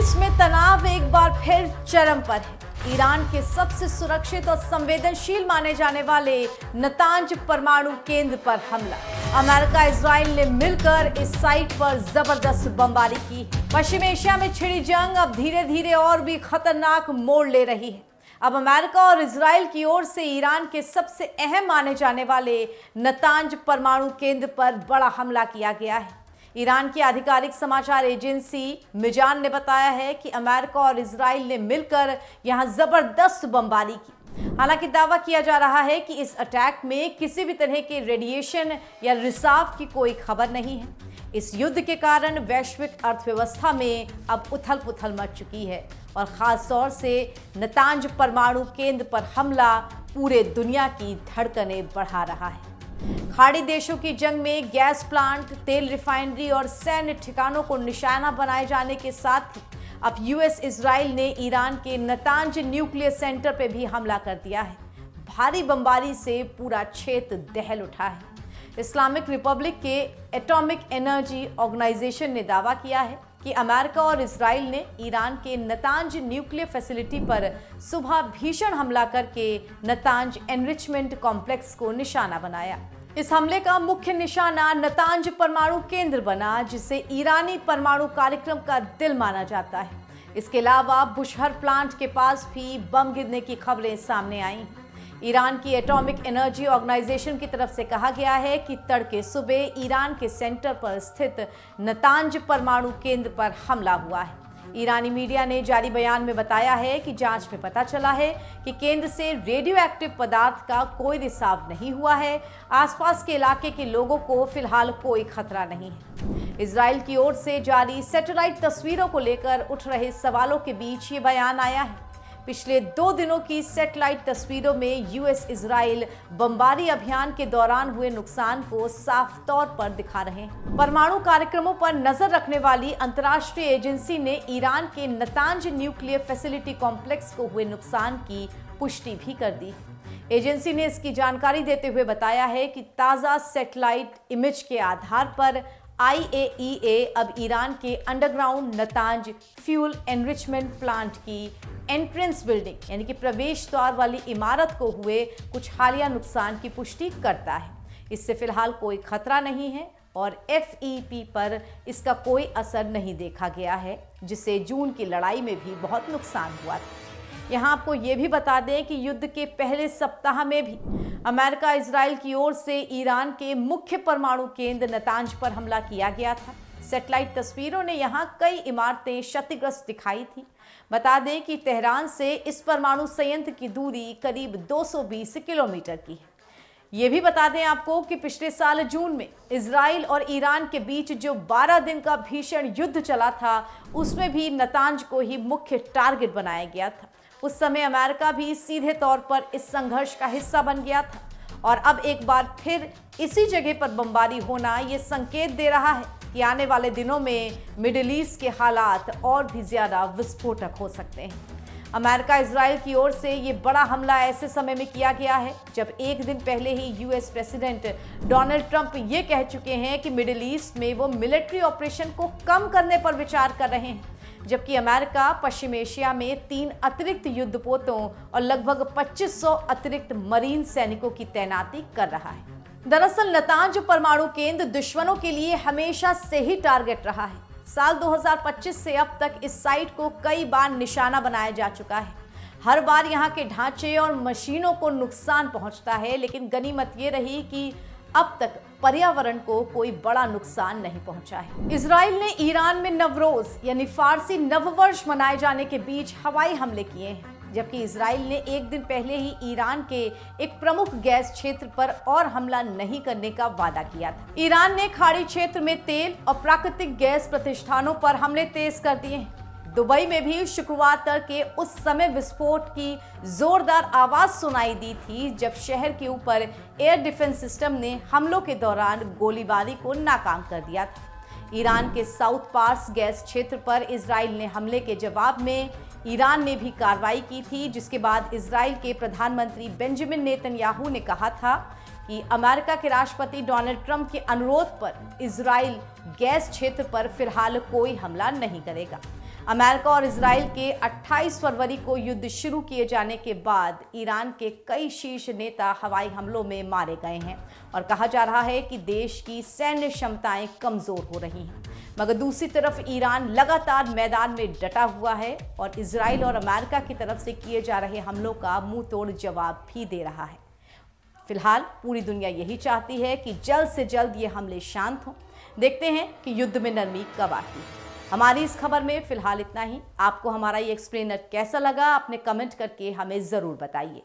East में तनाव एक बार फिर चरम पर है। ईरान के सबसे सुरक्षित और संवेदनशील माने जाने वाले नतांज परमाणु केंद्र पर हमला। अमेरिका इजराइल ने मिलकर इस साइट पर जबरदस्त बमबारी की। पश्चिम एशिया में छिड़ी जंग अब धीरे धीरे और भी खतरनाक मोड़ ले रही है। अब अमेरिका और इजराइल की ओर से ईरान के सबसे अहम माने जाने वाले नतांज परमाणु केंद्र पर बड़ा हमला किया गया है। ईरान की आधिकारिक समाचार एजेंसी मिजान ने बताया है कि अमेरिका और इजराइल ने मिलकर यहां जबरदस्त बमबारी की। हालांकि दावा किया जा रहा है कि इस अटैक में किसी भी तरह के रेडिएशन या रिसाव की कोई खबर नहीं है। इस युद्ध के कारण वैश्विक अर्थव्यवस्था में अब उथल पुथल मच चुकी है और खास तौर से नतांज परमाणु केंद्र पर हमला पूरे दुनिया की धड़कनें बढ़ा रहा है। खाड़ी देशों की जंग में गैस प्लांट, तेल रिफाइनरी और सैन्य ठिकानों को निशाना बनाए जाने के साथ ही अब यूएस इजराइल ने ईरान के नतांज न्यूक्लियर सेंटर पर भी हमला कर दिया है। भारी बमबारी से पूरा क्षेत्र दहल उठा है। इस्लामिक रिपब्लिक के एटॉमिक एनर्जी ऑर्गेनाइजेशन ने दावा किया है कि अमेरिका और इजराइल ने ईरान के नतांज न्यूक्लियर फैसिलिटी पर सुबह भीषण हमला करके नतांज एनरिचमेंट कॉम्प्लेक्स को निशाना बनाया। इस हमले का मुख्य निशाना नतांज परमाणु केंद्र बना, जिसे ईरानी परमाणु कार्यक्रम का दिल माना जाता है। इसके अलावा बुशहर प्लांट के पास भी बम गिरने की खबरें सामने आई। ईरान की एटॉमिक एनर्जी ऑर्गेनाइजेशन की तरफ से कहा गया है कि तड़के सुबह ईरान के सेंटर पर स्थित नतांज परमाणु केंद्र पर हमला हुआ है। ईरानी मीडिया ने जारी बयान में बताया है कि जांच में पता चला है कि केंद्र से रेडियो एक्टिव पदार्थ का कोई रिसाव नहीं हुआ है। आसपास के इलाके के लोगों को फिलहाल कोई खतरा नहीं है। इजराइल की ओर से जारी सैटेलाइट तस्वीरों को लेकर उठ रहे सवालों के बीच ये बयान आया है। पिछले 2 दिनों की सैटेलाइट तस्वीरों में यूएस इजराइल बमबारी अभियान के दौरान हुए नुकसान को साफ तौर पर दिखा रहे हैं। परमाणु कार्यक्रमों पर नजर रखने वाली अंतर्राष्ट्रीय एजेंसी ने ईरान के नतांज न्यूक्लियर फैसिलिटी कॉम्प्लेक्स को हुए नुकसान की पुष्टि भी कर दी। एजेंसी ने इसकी जानकारी देते हुए बताया है कि ताज़ा सैटेलाइट इमेज के आधार पर IAEA अब ईरान के underground Natanz fuel enrichment plant की एंट्रेंस बिल्डिंग यानी कि प्रवेश द्वार वाली इमारत को हुए कुछ हालिया नुकसान की पुष्टि करता है। इससे फिलहाल कोई खतरा नहीं है और FEP पर इसका कोई असर नहीं देखा गया है, जिससे जून की लड़ाई में भी बहुत नुकसान हुआ था। यहाँ आपको ये भी बता दें कि युद्ध के पहले सप्ताह में भी अमेरिका इजराइल की ओर से ईरान के मुख्य परमाणु केंद्र नतांज पर हमला किया गया था। सैटेलाइट तस्वीरों ने यहाँ कई इमारतें क्षतिग्रस्त दिखाई थी। बता दें कि तेहरान से इस परमाणु संयंत्र की दूरी करीब 220 किलोमीटर की है। ये भी बता दें आपको कि पिछले साल जून में इजराइल और ईरान के बीच जो 12 दिन का भीषण युद्ध चला था, उसमें भी नतांज को ही मुख्य टारगेट बनाया गया था। उस समय अमेरिका भी सीधे तौर पर इस संघर्ष का हिस्सा बन गया था और अब एक बार फिर इसी जगह पर बमबारी होना ये संकेत दे रहा है कि आने वाले दिनों में मिडिल ईस्ट के हालात और भी ज्यादा विस्फोटक हो सकते हैं। अमेरिका इजराइल की ओर से ये बड़ा हमला ऐसे समय में किया गया है जब एक दिन पहले ही यूएस प्रेसिडेंट डोनाल्ड ट्रंप ये कह चुके हैं कि मिडिल ईस्ट में वो मिलिट्री ऑपरेशन को कम करने पर विचार कर रहे हैं, जबकि अमेरिका पश्चिम एशिया में 3 अतिरिक्त युद्धपोतों और लगभग 2500 अतिरिक्त मरीन सैनिकों की तैनाती कर रहा है। दरअसल नतांज परमाणु केंद्र दुश्मनों के लिए हमेशा से ही टारगेट रहा है। साल 2025 से अब तक इस साइट को कई बार निशाना बनाया जा चुका है। हर बार यहाँ के ढांचे और मशीनों को नुकसान पहुंचता है, लेकिन गनीमत ये रही कि अब तक पर्यावरण को कोई बड़ा नुकसान नहीं पहुंचा है। इजराइल ने ईरान में नवरोज यानी फारसी नववर्ष मनाए जाने के बीच हवाई हमले किए हैं, जबकि इजराइल ने एक दिन पहले ही ईरान के एक प्रमुख गैस क्षेत्र पर और हमला नहीं करने का वादा किया था। ईरान ने खाड़ी क्षेत्र में तेल और प्राकृतिक गैस प्रतिष्ठानों पर हमले तेज कर दिए हैं। दुबई में भी शुक्रवार तड़के उस समय विस्फोट की जोरदार आवाज सुनाई दी थी जब शहर के ऊपर एयर डिफेंस सिस्टम ने हमलों के दौरान गोलीबारी को नाकाम कर दिया था। ईरान के साउथ पार्स गैस क्षेत्र पर इजराइल ने हमले के जवाब में ईरान ने भी कार्रवाई की थी, जिसके बाद इजराइल के प्रधानमंत्री बेंजामिन नेतन्याहू ने कहा था कि अमेरिका के राष्ट्रपति डोनाल्ड ट्रंप के अनुरोध पर इजराइल गैस क्षेत्र पर फिलहाल कोई हमला नहीं करेगा। अमेरिका और इजराइल के 28 फरवरी को युद्ध शुरू किए जाने के बाद ईरान के कई शीर्ष नेता हवाई हमलों में मारे गए हैं और कहा जा रहा है कि देश की सैन्य क्षमताएं कमजोर हो रही हैं। मगर दूसरी तरफ ईरान लगातार मैदान में डटा हुआ है और इजराइल और अमेरिका की तरफ से किए जा रहे हमलों का मुंहतोड़ जवाब भी दे रहा है। फिलहाल पूरी दुनिया यही चाहती है कि जल्द से जल्द ये हमले शांत हों। देखते हैं कि युद्ध में नरमी कब आती है। हमारी इस खबर में फिलहाल इतना ही। आपको हमारा ये एक्सप्लेनर कैसा लगा, अपने कमेंट करके हमें ज़रूर बताइए।